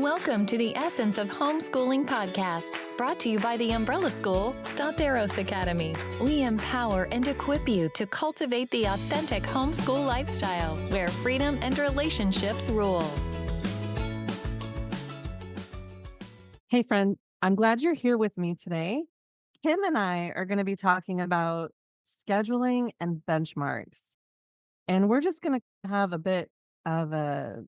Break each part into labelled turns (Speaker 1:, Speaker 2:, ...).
Speaker 1: Welcome to the Essence of Homeschooling podcast, brought to you by the umbrella school, Stateros Academy. We empower and equip you to cultivate the authentic homeschool lifestyle where freedom and relationships rule.
Speaker 2: Hey, friend, I'm glad you're here with me today. Kim and I are going to be talking about scheduling and benchmarks. And we're just going to have a bit of a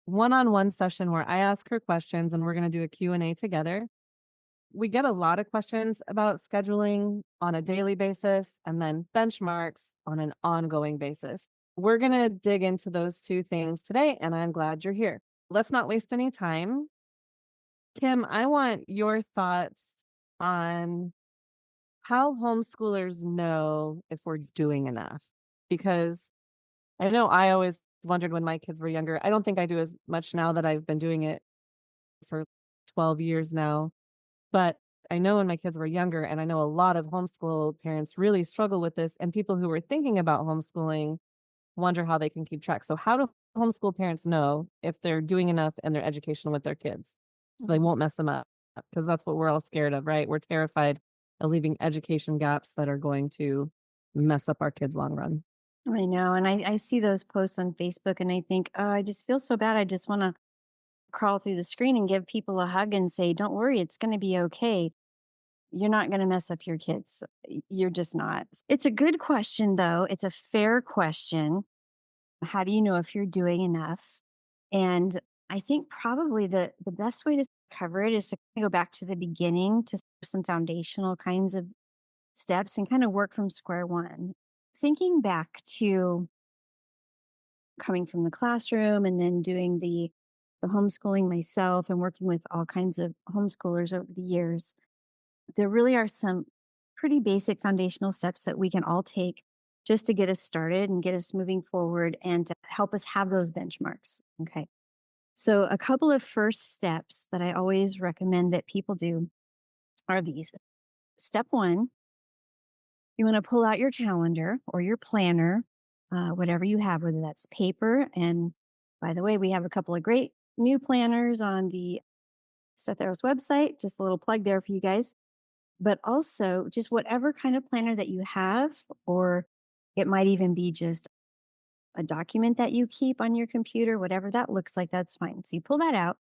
Speaker 2: one-on-one session where I ask her questions and we're going to do a Q&A together. We get a lot of questions about scheduling on a daily basis and then benchmarks on an ongoing basis. We're going to dig into those two things today, and I'm glad you're here. Let's not waste any time. Kim, I want your thoughts on how homeschoolers know if we're doing enough. Because I know I always wondered when my kids were younger. I don't think I do as much now that I've been doing it for 12 years now. But I know when my kids were younger, and I know a lot of homeschool parents really struggle with this, and people who are thinking about homeschooling wonder how they can keep track. So how do homeschool parents know if they're doing enough in their education with their kids so they won't mess them up? Because that's what we're all scared of, right? We're terrified of leaving education gaps that are going to mess up our kids' long run.
Speaker 3: I know. And I see those posts on Facebook and I think, oh, I just feel so bad. I just want to crawl through the screen and give people a hug and say, don't worry, it's going to be okay. You're not going to mess up your kids. You're just not. It's a good question, though. It's a fair question. How do you know if you're doing enough? And I think probably the best way to cover it is to go back to the beginning to some foundational kinds of steps and kind of work from square one. Thinking back to coming from the classroom and then doing the homeschooling myself and working with all kinds of homeschoolers over the years, there really are some pretty basic foundational steps that we can all take just to get us started and get us moving forward and to help us have those benchmarks. Okay. So, a couple of first steps that I always recommend that people do are these. Step one, you want to pull out your calendar or your planner, whatever you have, whether that's paper. And by the way, we have a couple of great new planners on the Statheros website. Just a little plug there for you guys. But also just whatever kind of planner that you have, or it might even be just a document that you keep on your computer, whatever that looks like, that's fine. So you pull that out,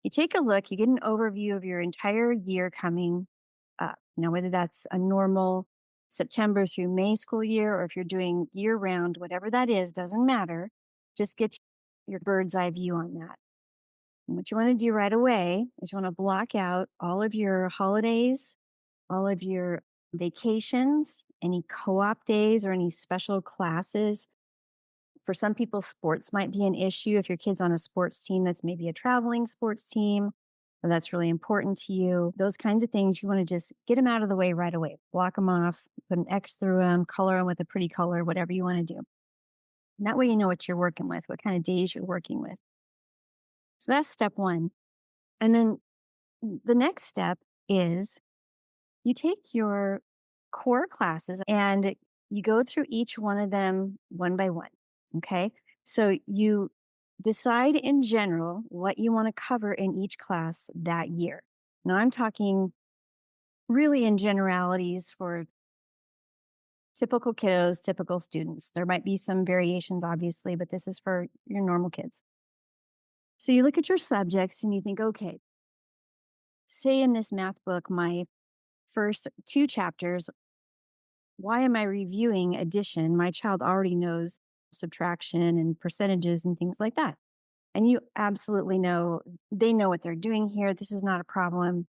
Speaker 3: you take a look, you get an overview of your entire year coming up. Now, whether that's a normal September through May school year, or if you're doing year round, whatever that is, doesn't matter. Just get your bird's eye view on that. And what you want to do right away is you want to block out all of your holidays, all of your vacations, any co-op days or any special classes. For some people, sports might be an issue. If your kid's on a sports team that's maybe a traveling sports team, or that's really important to you, those kinds of things, you want to just get them out of the way right away. Block them off, put an X through them, color them with a pretty color, whatever you want to do. And that way you know what you're working with, what kind of days you're working with. So that's step one. And then the next step is you take your core classes and you go through each one of them one by one. Okay. So you decide in general what you want to cover in each class that year. Now, I'm talking really in generalities for typical kiddos, typical students. There might be some variations, obviously, but this is for your normal kids. So you look at your subjects and you think, okay, say in this math book, my first two chapters, why am I reviewing addition? My child already knows subtraction and percentages and things like that. And you absolutely know, they know what they're doing here. This is not a problem.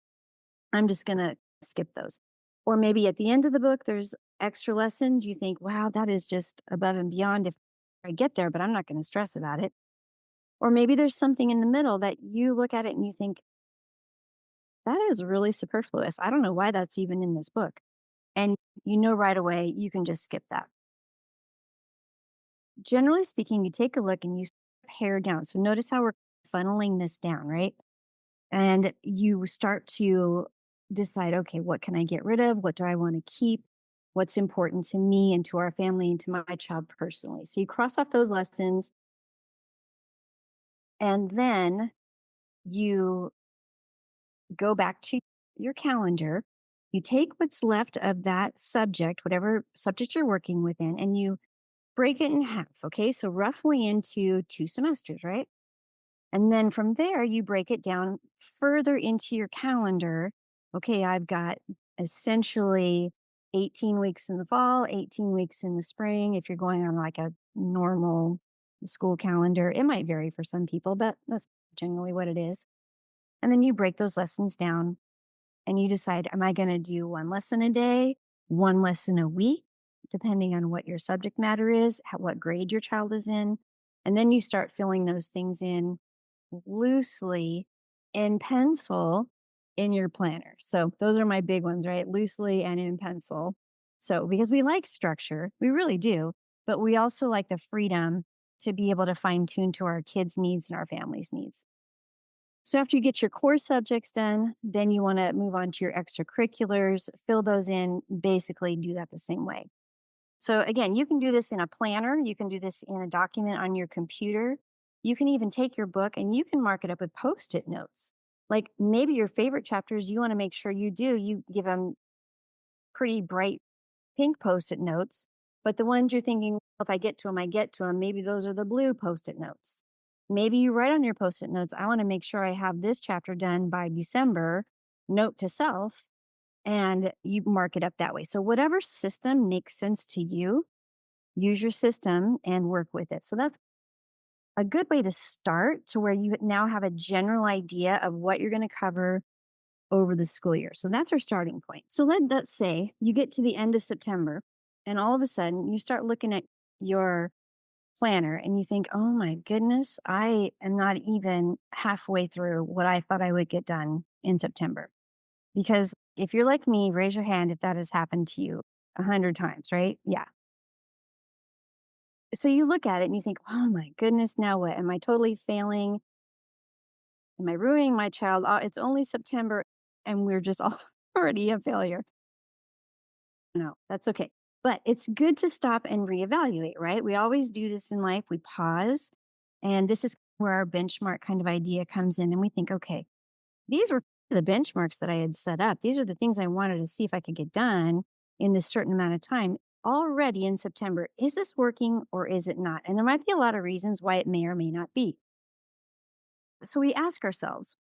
Speaker 3: I'm just going to skip those. Or maybe at the end of the book, there's extra lessons. You think, wow, that is just above and beyond if I get there, but I'm not going to stress about it. Or maybe there's something in the middle that you look at it and you think, that is really superfluous. I don't know why that's even in this book. And you know right away, you can just skip that. Generally speaking, you take a look and you pare down. So notice how we're funneling this down, right? And you start to decide, okay, what can I get rid of? What do I want to keep? What's important to me and to our family and to my child personally? So you cross off those lessons. And then you go back to your calendar, you take what's left of that subject, whatever subject you're working within, and you break it in half. Okay. So roughly into 2 semesters, right? And then from there, you break it down further into your calendar. Okay, I've got essentially 18 weeks in the fall, 18 weeks in the spring. If you're going on like a normal school calendar, it might vary for some people, but that's generally what it is. And then you break those lessons down and you decide, am I going to do one lesson a day, one lesson a week, depending on what your subject matter is, what grade your child is in. And then you start filling those things in loosely in pencil in your planner. So those are my big ones, right? Loosely and in pencil. So because we like structure, we really do, but we also like the freedom to be able to fine tune to our kids' needs and our family's needs. So after you get your core subjects done, then you want to move on to your extracurriculars, fill those in, basically do that the same way. So again, you can do this in a planner, you can do this in a document on your computer. You can even take your book and you can mark it up with post-it notes. Like maybe your favorite chapters you want to make sure you give them pretty bright pink post-it notes, but the ones you're thinking, "Well, if I get to them, I get to them," maybe those are the blue post-it notes. Maybe you write on your post-it notes, I want to make sure I have this chapter done by December, note to self, and you mark it up that way. So whatever system makes sense to you, use your system and work with it. So that's a good way to start to where you now have a general idea of what you're going to cover over the school year. So that's our starting point. So let's say you get to the end of September and all of a sudden you start looking at your planner and you think, oh my goodness, I am not even halfway through what I thought I would get done in September. Because if you're like me, raise your hand if that has happened to you 100 times, right? Yeah. So you look at it and you think, oh my goodness, now what? Am I totally failing? Am I ruining my child? It's only September and we're just already a failure. No, that's okay. But it's good to stop and reevaluate, right? We always do this in life. We pause. And this is where our benchmark kind of idea comes in. And we think, okay, these were the benchmarks that I had set up. These are the things I wanted to see if I could get done in this certain amount of time already in September. Is this working or is it not? And there might be a lot of reasons why it may or may not be. So we ask ourselves,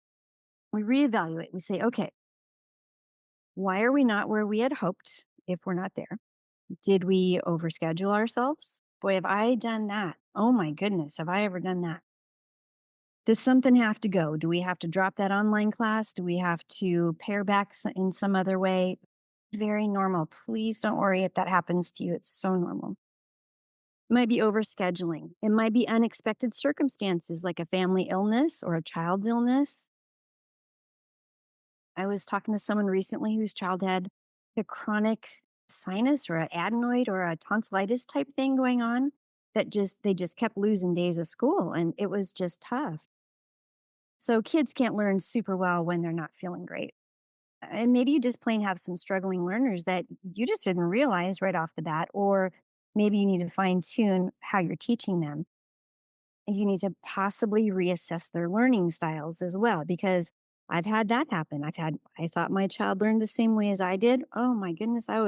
Speaker 3: we reevaluate, we say, okay, why are we not where we had hoped if we're not there? Did we overschedule ourselves? Boy, have I done that. Oh my goodness, have I ever done that? Does something have to go? Do we have to drop that online class? Do we have to pare back in some other way? Very normal. Please don't worry if that happens to you. It's so normal. It might be overscheduling. It might be unexpected circumstances like a family illness or a child's illness. I was talking to someone recently whose child had a chronic sinus or an adenoid or a tonsillitis type thing going on that they just kept losing days of school and it was just tough. So kids can't learn super well when they're not feeling great. And maybe you just plain have some struggling learners that you just didn't realize right off the bat, or maybe you need to fine tune how you're teaching them. And you need to possibly reassess their learning styles as well, because I've had that happen. I thought my child learned the same way as I did. Oh my goodness, I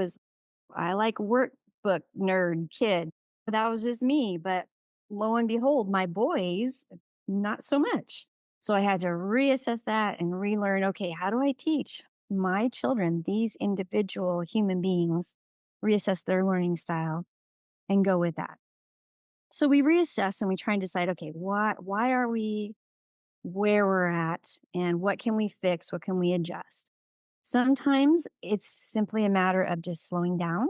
Speaker 3: like workbook nerd kid. That was just me. But lo and behold, my boys, not so much. So I had to reassess that and relearn, okay, how do I teach my children, these individual human beings, reassess their learning style and go with that? So we reassess and we try and decide, okay, why are we where we're at and what can we fix? What can we adjust? Sometimes it's simply a matter of just slowing down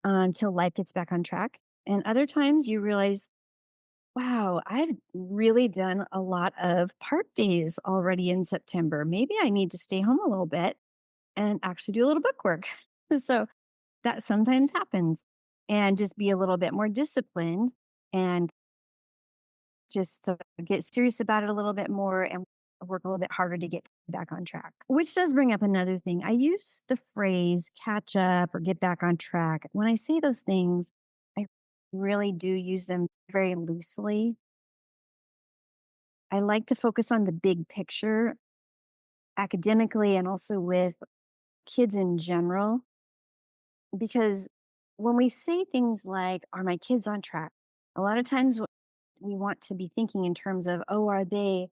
Speaker 3: until life gets back on track. And other times you realize, wow, I've really done a lot of park days already in September. Maybe I need to stay home a little bit and actually do a little book work. So that sometimes happens and just be a little bit more disciplined and just to get serious about it a little bit more and work a little bit harder to get back on track. Which does bring up another thing. I use the phrase catch up or get back on track. When I say those things, I really do use them very loosely. I like to focus on the big picture academically and also with kids in general, because when we say things like, are my kids on track? A lot of times we want to be thinking in terms of, oh, are they,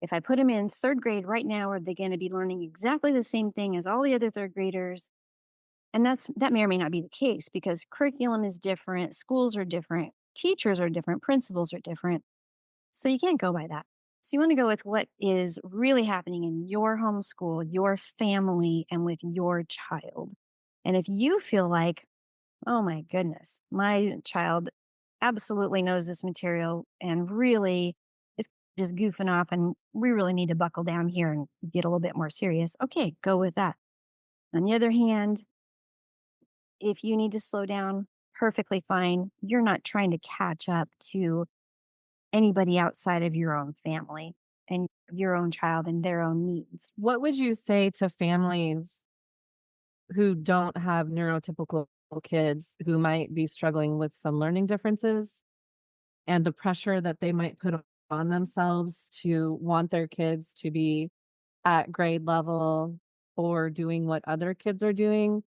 Speaker 3: if I put them in third grade right now, are they going to be learning exactly the same thing as all the other third graders? And that may or may not be the case because curriculum is different, schools are different, teachers are different, principals are different. So you can't go by that. So you want to go with what is really happening in your homeschool, your family, and with your child. And if you feel like, oh my goodness, my child absolutely knows this material and really is just goofing off, and we really need to buckle down here and get a little bit more serious, okay, go with that. On the other hand, if you need to slow down, perfectly fine. You're not trying to catch up to anybody outside of your own family and your own child and their own needs.
Speaker 2: What would you say to families who don't have neurotypical kids who might be struggling with some learning differences and the pressure that they might put on themselves to want their kids to be at grade level or doing what other kids are doing?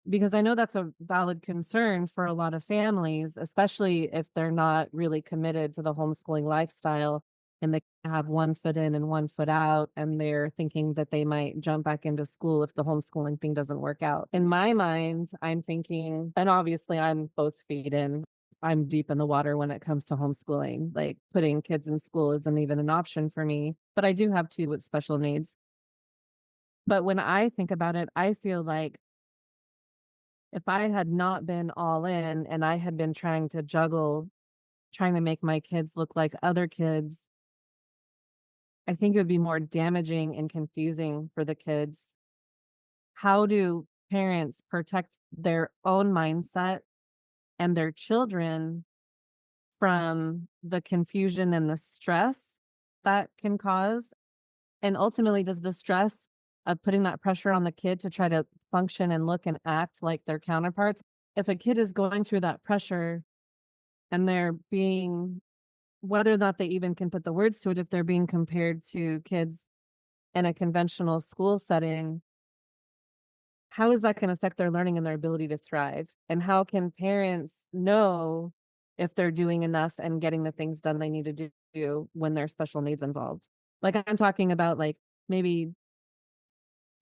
Speaker 2: Because I know that's a valid concern for a lot of families, especially if they're not really committed to the homeschooling lifestyle and they have one foot in and one foot out, and they're thinking that they might jump back into school if the homeschooling thing doesn't work out. In my mind, I'm thinking, and obviously I'm both feet in, I'm deep in the water when it comes to homeschooling. Like putting kids in school isn't even an option for me, but I do have two with special needs. But when I think about it, I feel like if I had not been all in and I had been trying to juggle, trying to make my kids look like other kids, I think it would be more damaging and confusing for the kids. How do parents protect their own mindset and their children from the confusion and the stress that can cause? And ultimately, does the stress of putting that pressure on the kid to try to function and look and act like their counterparts? If a kid is going through that pressure and they're being, whether or not they even can put the words to it, if they're being compared to kids in a conventional school setting, how is that going to affect their learning and their ability to thrive? And how can parents know if they're doing enough and getting the things done they need to do when there's special needs involved? Like I'm talking about like maybe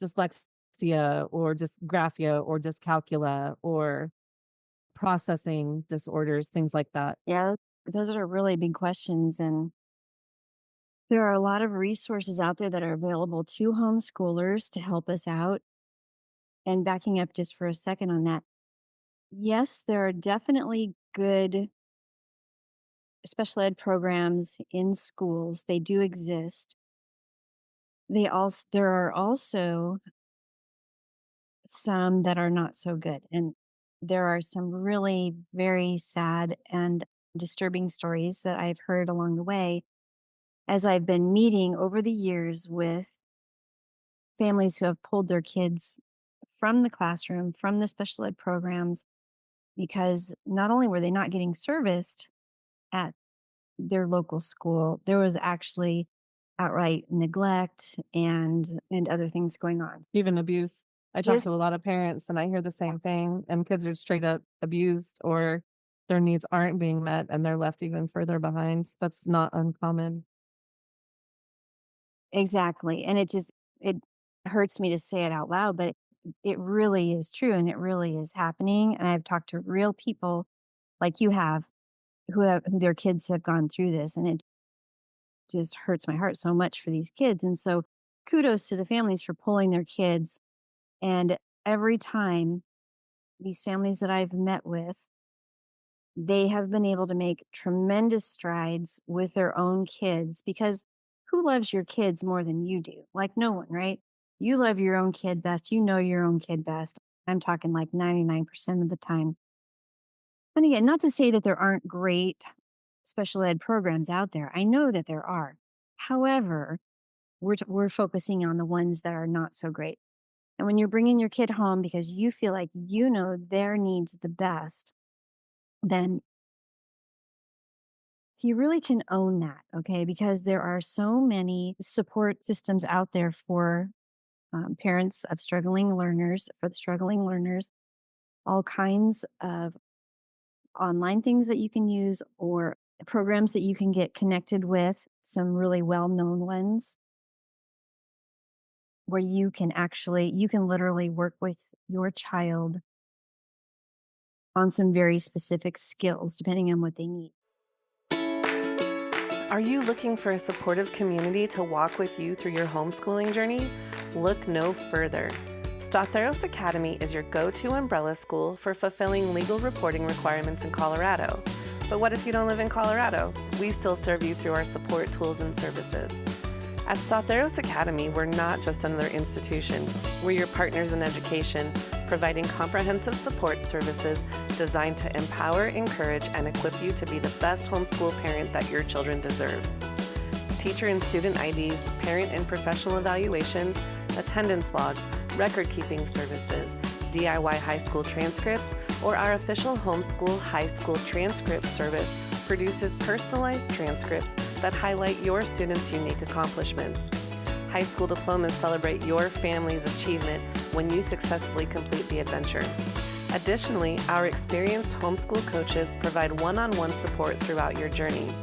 Speaker 2: dyslexia or dysgraphia or dyscalculia or processing disorders, things like that.
Speaker 3: Yeah, those are really big questions. And there are a lot of resources out there that are available to homeschoolers to help us out. And backing up just for a second on that, yes, there are definitely good special ed programs in schools. They do exist. There are also some that are not so good. And there are some really very sad and disturbing stories that I've heard along the way as I've been meeting over the years with families who have pulled their kids from the classroom, from the special ed programs, because not only were they not getting serviced at their local school, there was actually outright neglect and other things going on.
Speaker 2: Even abuse. I talk
Speaker 3: Just
Speaker 2: to a lot of parents and I hear the same thing, and kids are straight up abused or their needs aren't being met and they're left even further behind. That's not uncommon.
Speaker 3: exactly. And it hurts me to say it out loud, but it really is true and it really is happening. And I've talked to real people like you have who their kids have gone through this, and it just hurts my heart so much for these kids. And so kudos to the families for pulling their kids. And every time these families that I've met with, they have been able to make tremendous strides with their own kids because who loves your kids more than you do? Like no one, right? You love your own kid best. You know your own kid best. I'm talking like 99% of the time. And again, not to say that there aren't great special ed programs out there. I know that there are. However, we're focusing on the ones that are not so great. And when you're bringing your kid home because you feel like you know their needs the best, then you really can own that, okay? Because there are so many support systems out there for parents of struggling learners, for the struggling learners, all kinds of online things that you can use or programs that you can get connected with, some really well-known ones where you can literally work with your child on some very specific skills depending on what they need.
Speaker 4: Are you looking for a supportive community to walk with you through your homeschooling journey? Look no further. Statheros Academy is your go-to umbrella school for fulfilling legal reporting requirements in Colorado. But what if you don't live in Colorado? We still serve you through our support tools and services. At Statheros Academy, we're not just another institution. We're your partners in education, providing comprehensive support services designed to empower, encourage, and equip you to be the best homeschool parent that your children deserve. Teacher and student IDs, parent and professional evaluations, attendance logs, record-keeping services, DIY high school transcripts, or our official homeschool high school transcript service produces personalized transcripts that highlight your students' unique accomplishments. High school diplomas celebrate your family's achievement when you successfully complete the adventure. Additionally, our experienced homeschool coaches provide one-on-one support throughout your journey.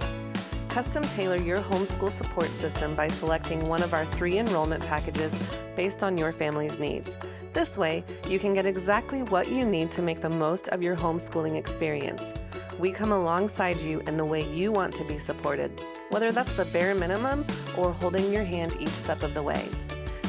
Speaker 4: Custom tailor your homeschool support system by selecting one of our 3 enrollment packages based on your family's needs. This way, you can get exactly what you need to make the most of your homeschooling experience. We come alongside you in the way you want to be supported, whether that's the bare minimum or holding your hand each step of the way.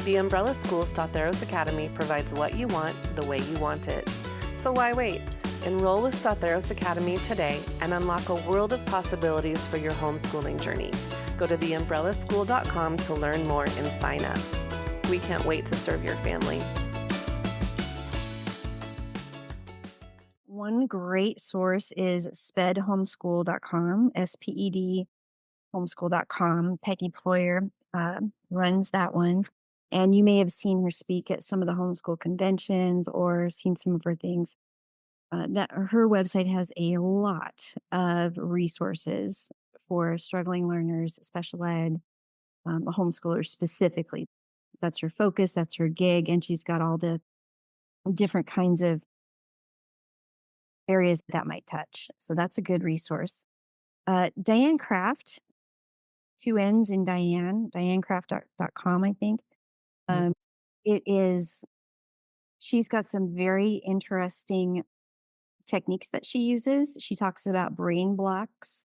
Speaker 4: The Umbrella School Statheros Academy provides what you want the way you want it. So why wait? Enroll with Statheros Academy today and unlock a world of possibilities for your homeschooling journey. Go to theumbrellaschool.com to learn more and sign up. We can't wait to serve your family.
Speaker 3: One great source is spedhomeschool.com, SPED homeschool.com. Peggy Ployer runs that one. And you may have seen her speak at some of the homeschool conventions or seen some of her things. That her website has a lot of resources for struggling learners, special ed, homeschoolers specifically. That's her focus, that's her gig, and she's got all the different kinds of areas that might touch. So that's a good resource. Diane Craft, 2 N's in Diane, dianecraft.com, I think.
Speaker 2: Mhm.
Speaker 3: It is, she's got some very interesting techniques that she uses. She talks about brain blocks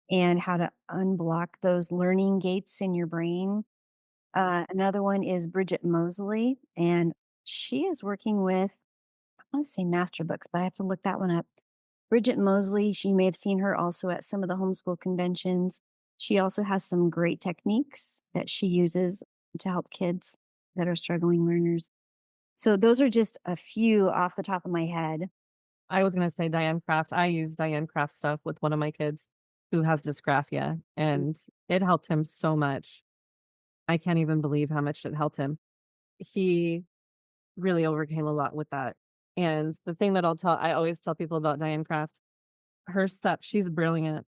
Speaker 3: and how to unblock those learning gates in your brain. Another one is Bridget Mosley, and she is working with, I want to say Master Books, but I have to look that one up. Bridget Mosley, you may have seen her also at some of the homeschool conventions. She also has some great techniques that she uses to help kids that are struggling learners. So those are just a few off the top of my head.
Speaker 2: I was gonna say Diane Craft. I use Diane Craft stuff with one of my kids who has dysgraphia, and it helped him so much. I can't even believe how much it helped him. He really overcame a lot with that. And the thing that I always tell people about Diane Craft, her stuff, she's brilliant,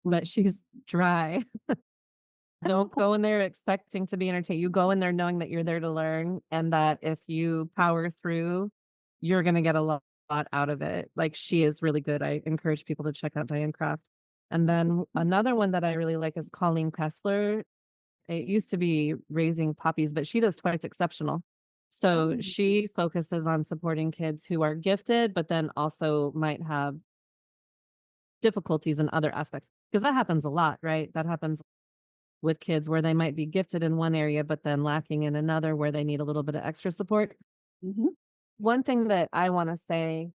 Speaker 2: but she's dry. Don't go in there expecting to be entertained. You go in there knowing that you're there to learn and that if you power through, you're going to get a lot out of it. Like she is really good. I encourage people to check out Diane Craft. And then another one that I really like is Colleen Kessler. It used to be Raising Puppies, but she does Twice Exceptional. So she focuses on supporting kids who are gifted, but then also might have difficulties in other aspects. Because that happens a lot, right? That happens with kids where they might be gifted in one area, but then lacking in another where they need a little bit of extra support.
Speaker 3: Mhm.
Speaker 2: One thing that I want to say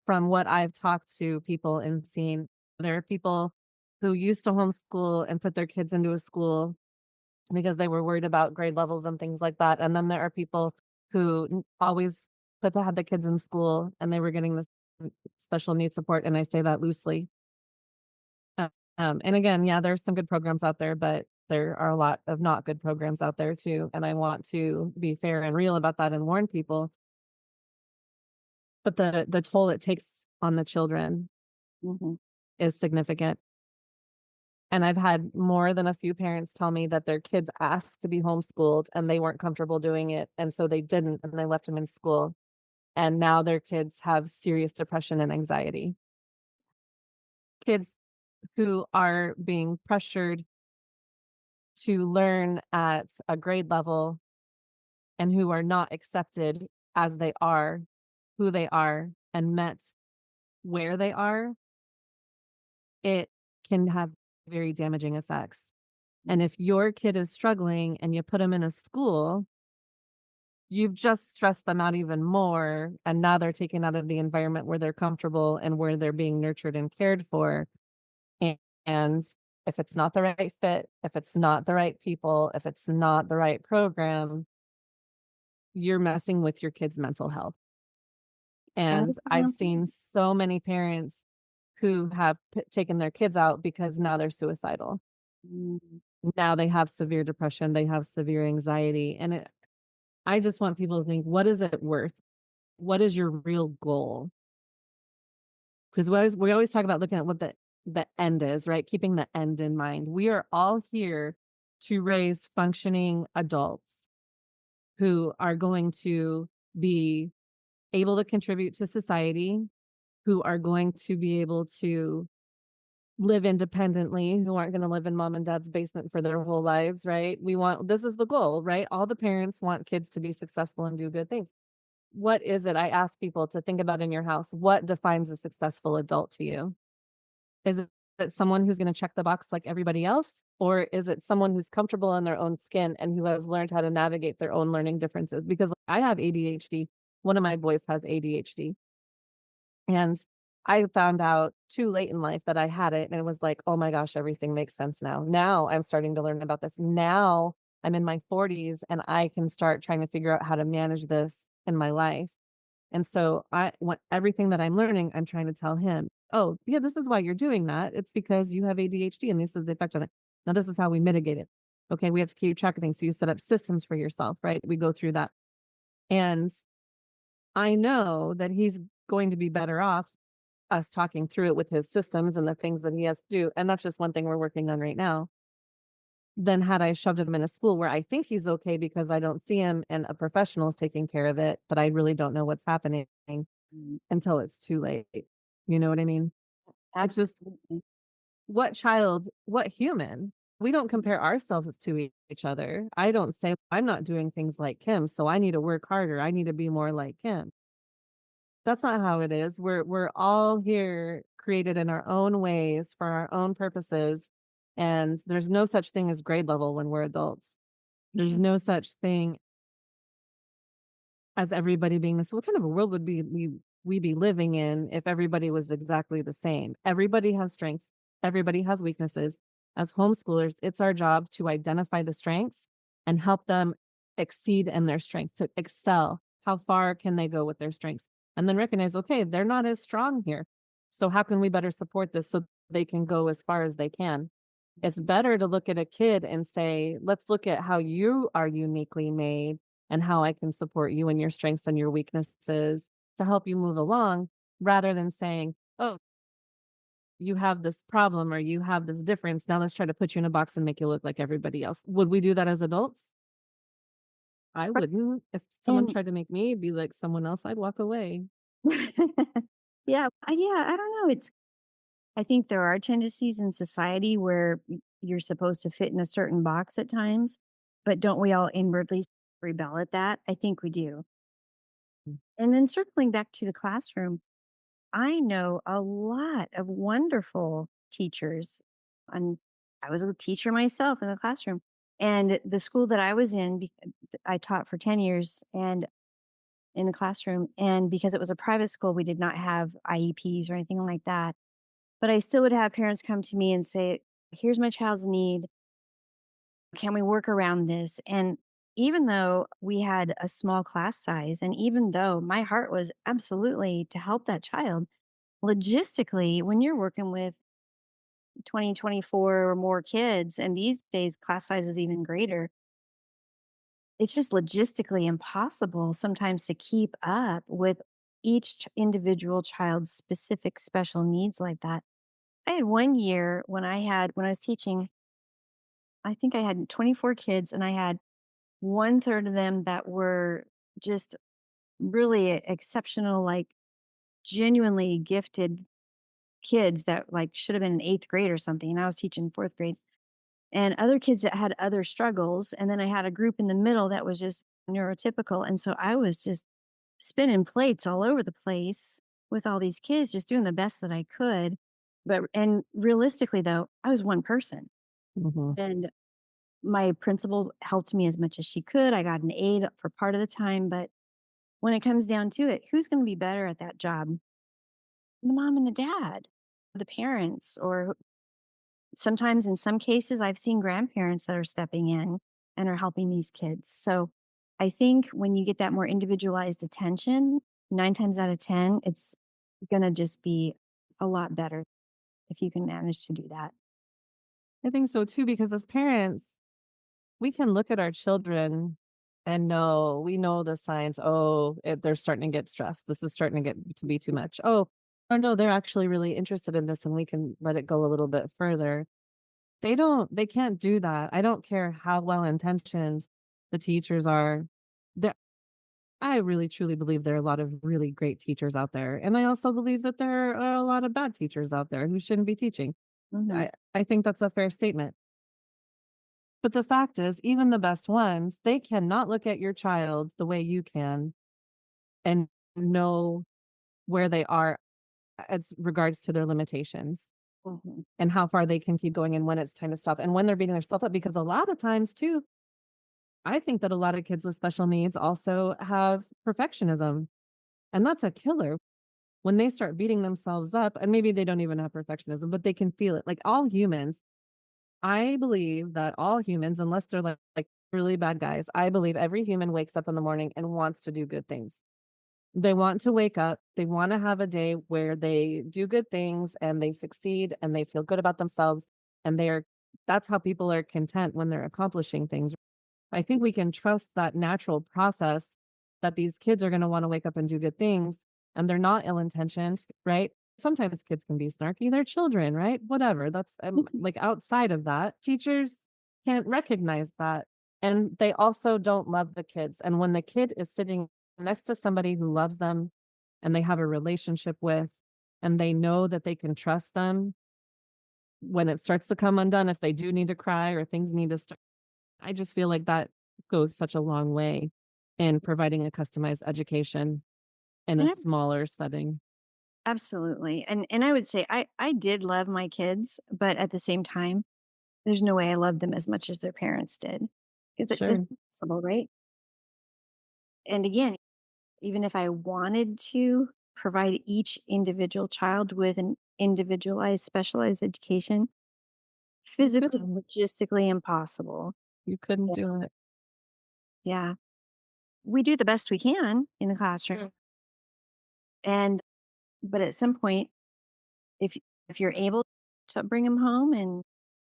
Speaker 2: from what I've talked to people and seen, there are people who used to homeschool and put their kids into a school because they were worried about grade levels and things like that. And then there are people who always had the kids in school and they were getting this special needs support. And I say that loosely. And again, yeah, there's some good programs out there, but there are a lot of not good programs out there too. And I want to be fair and real about that and warn people. But the toll it takes on the children
Speaker 3: Mhm.
Speaker 2: is significant. And I've had more than a few parents tell me that their kids asked to be homeschooled and they weren't comfortable doing it. And so they didn't, and they left them in school. And now their kids have serious depression and anxiety. Kids who are being pressured to learn at a grade level and who are not accepted as they are, who they are, and met where they are, it can have very damaging effects. And if your kid is struggling and you put them in a school, you've just stressed them out even more. And now they're taken out of the environment where they're comfortable and where they're being nurtured and cared for. And if it's not the right fit, if it's not the right people, if it's not the right program, you're messing with your kid's mental health. And I've seen so many parents who have taken their kids out because now they're suicidal.
Speaker 3: Mm.
Speaker 2: Now they have severe depression, they have severe anxiety. And I just want people to think, what is it worth? What is your real goal? Because we always talk about looking at what the end is, right? Keeping the end in mind. We are all here to raise functioning adults who are going to be able to contribute to society, who are going to be able to live independently, who aren't going to live in mom and dad's basement for their whole lives, right? This is the goal, right? All the parents want kids to be successful and do good things. What is it? I ask people to think about in your house. What defines a successful adult to you? Is it someone who's going to check the box like everybody else? Or is it someone who's comfortable in their own skin and who has learned how to navigate their own learning differences? Because I have ADHD. One of my boys has ADHD. And I found out too late in life that I had it. And it was like, oh my gosh, everything makes sense now. Now I'm starting to learn about this. Now I'm in my 40s and I can start trying to figure out how to manage this in my life. And so I want everything that I'm learning, I'm trying to tell him, oh, yeah, this is why you're doing that. It's because you have ADHD and this is the effect on it. Now, this is how we mitigate it. Okay, we have to keep track of things. So you set up systems for yourself, right? We go through that. And I know that he's going to be better off us talking through it with his systems and the things that he has to do. And that's just one thing we're working on right now. Than had I shoved him in a school where I think he's okay because I don't see him and a professional is taking care of it, but I really don't know what's happening until it's too late. You know what I mean? It's just
Speaker 3: Absolutely.
Speaker 2: what human? We don't compare ourselves to each other. I don't say I'm not doing things like him, so I need to work harder. I need to be more like him. That's not how it is. We're all here created in our own ways for our own purposes. And there's no such thing as grade level when we're adults. There's no such thing as everybody being this. What kind of a world would we be living in if everybody was exactly the same? Everybody has strengths. Everybody has weaknesses. As homeschoolers, it's our job to identify the strengths and help them exceed in their strengths, to excel. How far can they go with their strengths? And then recognize, okay, they're not as strong here. So how can we better support this so they can go as far as they can? It's better to look at a kid and say, let's look at how you are uniquely made and how I can support you and your strengths and your weaknesses to help you move along, rather than saying, oh, you have this problem or you have this difference. Now let's try to put you in a box and make you look like everybody else. Would we do that as adults? I
Speaker 3: Right.
Speaker 2: wouldn't. If someone
Speaker 3: And
Speaker 2: tried to make me be like someone else, I'd walk away.
Speaker 3: yeah, I don't know. I think there are tendencies in society where you're supposed to fit in a certain box at times, but don't we all inwardly rebel at that? I think we do. And then circling back to the classroom, I know a lot of wonderful teachers. And I was a teacher myself in the classroom. And the school that I was in, I taught for 10 years and in the classroom. And because it was a private school, we did not have IEPs or anything like that. But I still would have parents come to me and say, here's my child's need. Can we work around this? And even though we had a small class size, and even though my heart was absolutely to help that child, logistically, when you're working with 20, 24 or more kids, and these days class size is even greater, it's just logistically impossible sometimes to keep up with each individual child's specific special needs like that. I had one year when I was teaching, I think I had 24 kids and I had one third of them that were just really exceptional, like genuinely gifted kids that like should have been in eighth grade or something. And I was teaching fourth grade and other kids that had other struggles. And then I had a group in the middle that was just neurotypical. And so I was just spinning plates all over the place with all these kids, just doing the best that I could. And realistically, though, I was one person.
Speaker 2: Mhm.
Speaker 3: And my principal helped me as much as she could. I got an aide for part of the time. But when it comes down to it, who's going to be better at that job? The mom and the dad, the parents, or sometimes in some cases, I've seen grandparents that are stepping in and are helping these kids. So I think when you get that more individualized attention, 9 times out of 10, it's going to just be a lot better if you can manage to do that.
Speaker 2: I think so too, because as parents, we can look at our children and we know the signs. Oh, they're starting to get stressed. This is starting to get to be too much. Oh, or no, they're actually really interested in this and we can let it go a little bit further. They can't do that. I don't care how well intentioned the teachers are. There, I really truly believe there are a lot of really great teachers out there. And I also believe that there are a lot of bad teachers out there who shouldn't be teaching.
Speaker 3: Hmm.
Speaker 2: I think that's a fair statement. But the fact is, even the best ones, they cannot look at your child the way you can and know where they are as regards to their limitations
Speaker 3: Hmm.
Speaker 2: and how far they can keep going and when it's time to stop and when they're beating themselves up. Because a lot of times, too, I think that a lot of kids with special needs also have perfectionism, and that's a killer. When they start beating themselves up, and maybe they don't even have perfectionism, but they can feel it. Like all humans, I believe that all humans, unless they're like really bad guys, I believe every human wakes up in the morning and wants to do good things. They want to wake up, they want to have a day where they do good things and they succeed and they feel good about themselves. And that's how people are content when they're accomplishing things. I think we can trust that natural process that these kids are going to want to wake up and do good things and they're not ill intentioned, right? Sometimes kids can be snarky. They're children, right? Whatever. That's like outside of that. Teachers can't recognize that. And they also don't love the kids. And when the kid is sitting next to somebody who loves them and they have a relationship with, and they know that they can trust them when it starts to come undone, if they do need to cry or things need to start, I just feel like that goes such a long way in providing a customized education in a
Speaker 3: And
Speaker 2: smaller setting.
Speaker 3: absolutely. And I would say I did love my kids, but at the same time, there's no way I loved them as much as their parents did. That's
Speaker 2: Sure.
Speaker 3: impossible, right? And again, even if I wanted to provide each individual child with an individualized, specialized education,
Speaker 2: You
Speaker 3: physically,
Speaker 2: couldn't.
Speaker 3: logistically impossible.
Speaker 2: You couldn't
Speaker 3: Yeah.
Speaker 2: do it.
Speaker 3: Yeah. We do the best we can in the classroom.
Speaker 2: Sure.
Speaker 3: And, but at some point, if, if you're able to bring them home and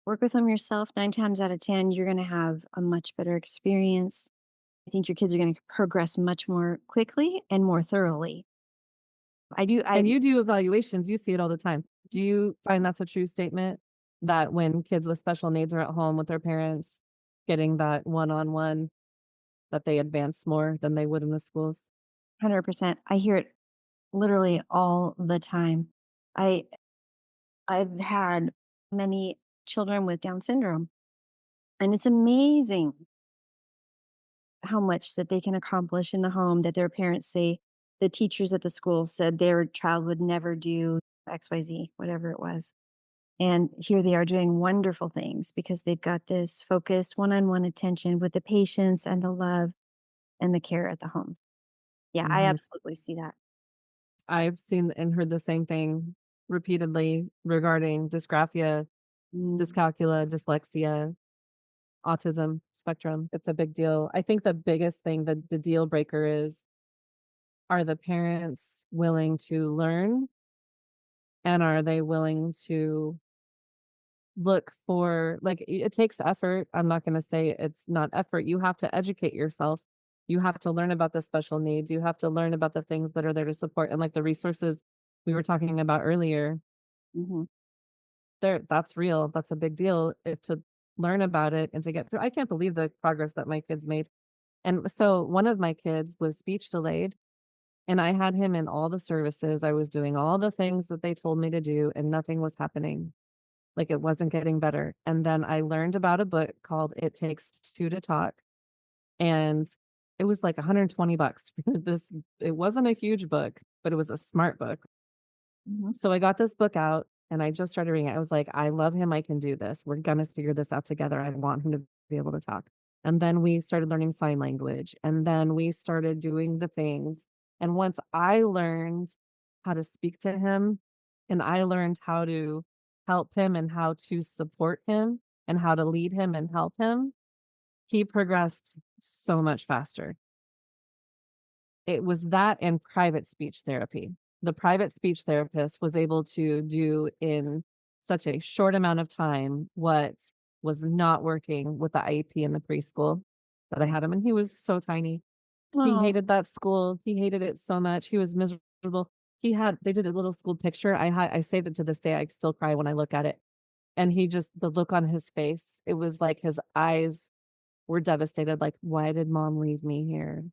Speaker 3: work with them yourself, 9 times out of 10, you're going to have a much better experience. I think your kids are going to progress much more quickly and more thoroughly. I
Speaker 2: And you do evaluations, you see it all the time. Do you find that's a true statement that when kids with special needs are at home with their parents, getting that one-on-one, that they advance more than they would in the schools?
Speaker 3: 100%. I hear it literally all the time. I I've had many children with Down syndrome, and it's amazing how much that they can accomplish in the home that their parents say the teachers at the school said their child would never do XYZ, whatever it was. And here they are doing wonderful things because they've got this focused one-on-one attention with the patience and the love and the care at the home. Yeah, I
Speaker 2: Mhm.
Speaker 3: absolutely see that.
Speaker 2: I've seen and heard the same thing repeatedly regarding dysgraphia,
Speaker 3: Mm,
Speaker 2: dyscalculia, dyslexia, autism spectrum. It's a big deal. I think the biggest thing, the deal breaker is, are the parents willing to learn and are they willing to look for like it takes effort. I'm not going to say it's not effort. You have to educate yourself. You have to learn about the special needs. You have to learn about the things that are there to support and like the resources we were talking about earlier.
Speaker 3: mhm.
Speaker 2: that's real. That's a big deal to learn about it and to get through. I can't believe the progress that my kids made. And so one of my kids was speech delayed, and I had him in all the services. I was doing all the things that they told me to do, and nothing was happening. Like it wasn't getting better. And then I learned about a book called It Takes Two to Talk. And it was like $120 for this. It wasn't a huge book, but it was a smart book.
Speaker 3: Mhm.
Speaker 2: So I got this book out and I just started reading it. I was like, I love him. I can do this. We're going to figure this out together. I want him to be able to talk. And then we started learning sign language. And then we started doing the things. And once I learned how to speak to him and I learned how to help him and how to support him and how to lead him and help him, he progressed so much faster. It was that and private speech therapy. The private speech therapist was able to do in such a short amount of time what was not working with the IEP in the preschool that I had him. And he was so tiny. He
Speaker 3: Oh,
Speaker 2: hated that school. He hated it so much. He was miserable. They did a little school picture. I saved it to this day. I still cry when I look at it. And the look on his face, it was like his eyes were devastated. Like, why did mom leave me here?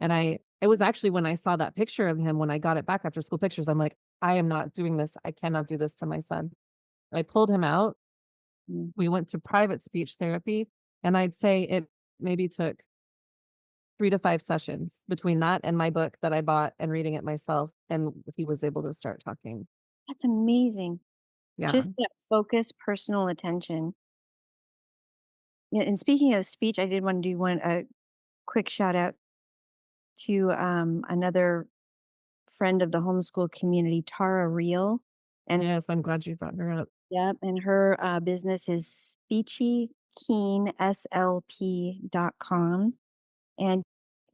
Speaker 2: And it was actually when I saw that picture of him, when I got it back after school pictures, I'm like, I am not doing this. I cannot do this to my son. I pulled him out.
Speaker 3: mm,
Speaker 2: We went to private speech therapy. And I'd say it maybe took 3 to 5 sessions between that and my book that I bought and reading it myself. And he was able to start talking.
Speaker 3: that's amazing.
Speaker 2: Yeah.
Speaker 3: Just that focused personal attention. Yeah, and speaking of speech, I did want to do a quick shout out to another friend of the homeschool community, Tara Reel. And
Speaker 2: Yes. I'm glad you brought her up.
Speaker 3: yep, and her business is speechykeenslp.com. And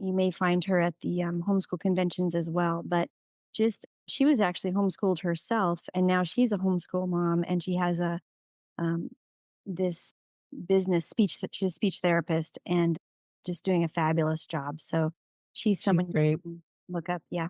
Speaker 3: you may find her at the homeschool conventions as well. But she was actually homeschooled herself, and now she's a homeschool mom, and she has um, this business she's a speech therapist and just doing a fabulous job. So she's
Speaker 2: She's
Speaker 3: someone you
Speaker 2: great.
Speaker 3: can look up. Yeah.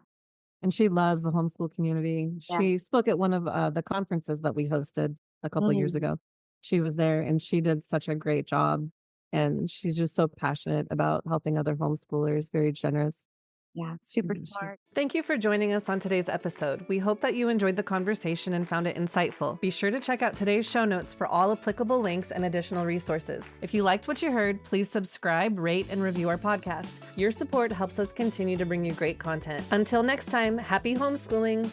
Speaker 2: And she loves the homeschool community.
Speaker 3: Yeah.
Speaker 2: She spoke at one of the conferences that we hosted a couple of years
Speaker 3: Mhm.
Speaker 2: ago. She was there and she did such a great job. And she's just so passionate about helping other homeschoolers, very generous.
Speaker 3: Yeah. Super
Speaker 2: She's
Speaker 3: smart.
Speaker 4: Thank you for joining us on today's episode. We hope that you enjoyed the conversation and found it insightful. Be sure to check out today's show notes for all applicable links and additional resources. If you liked what you heard, please subscribe, rate, and review our podcast. Your support helps us continue to bring you great content. Until next time, happy homeschooling.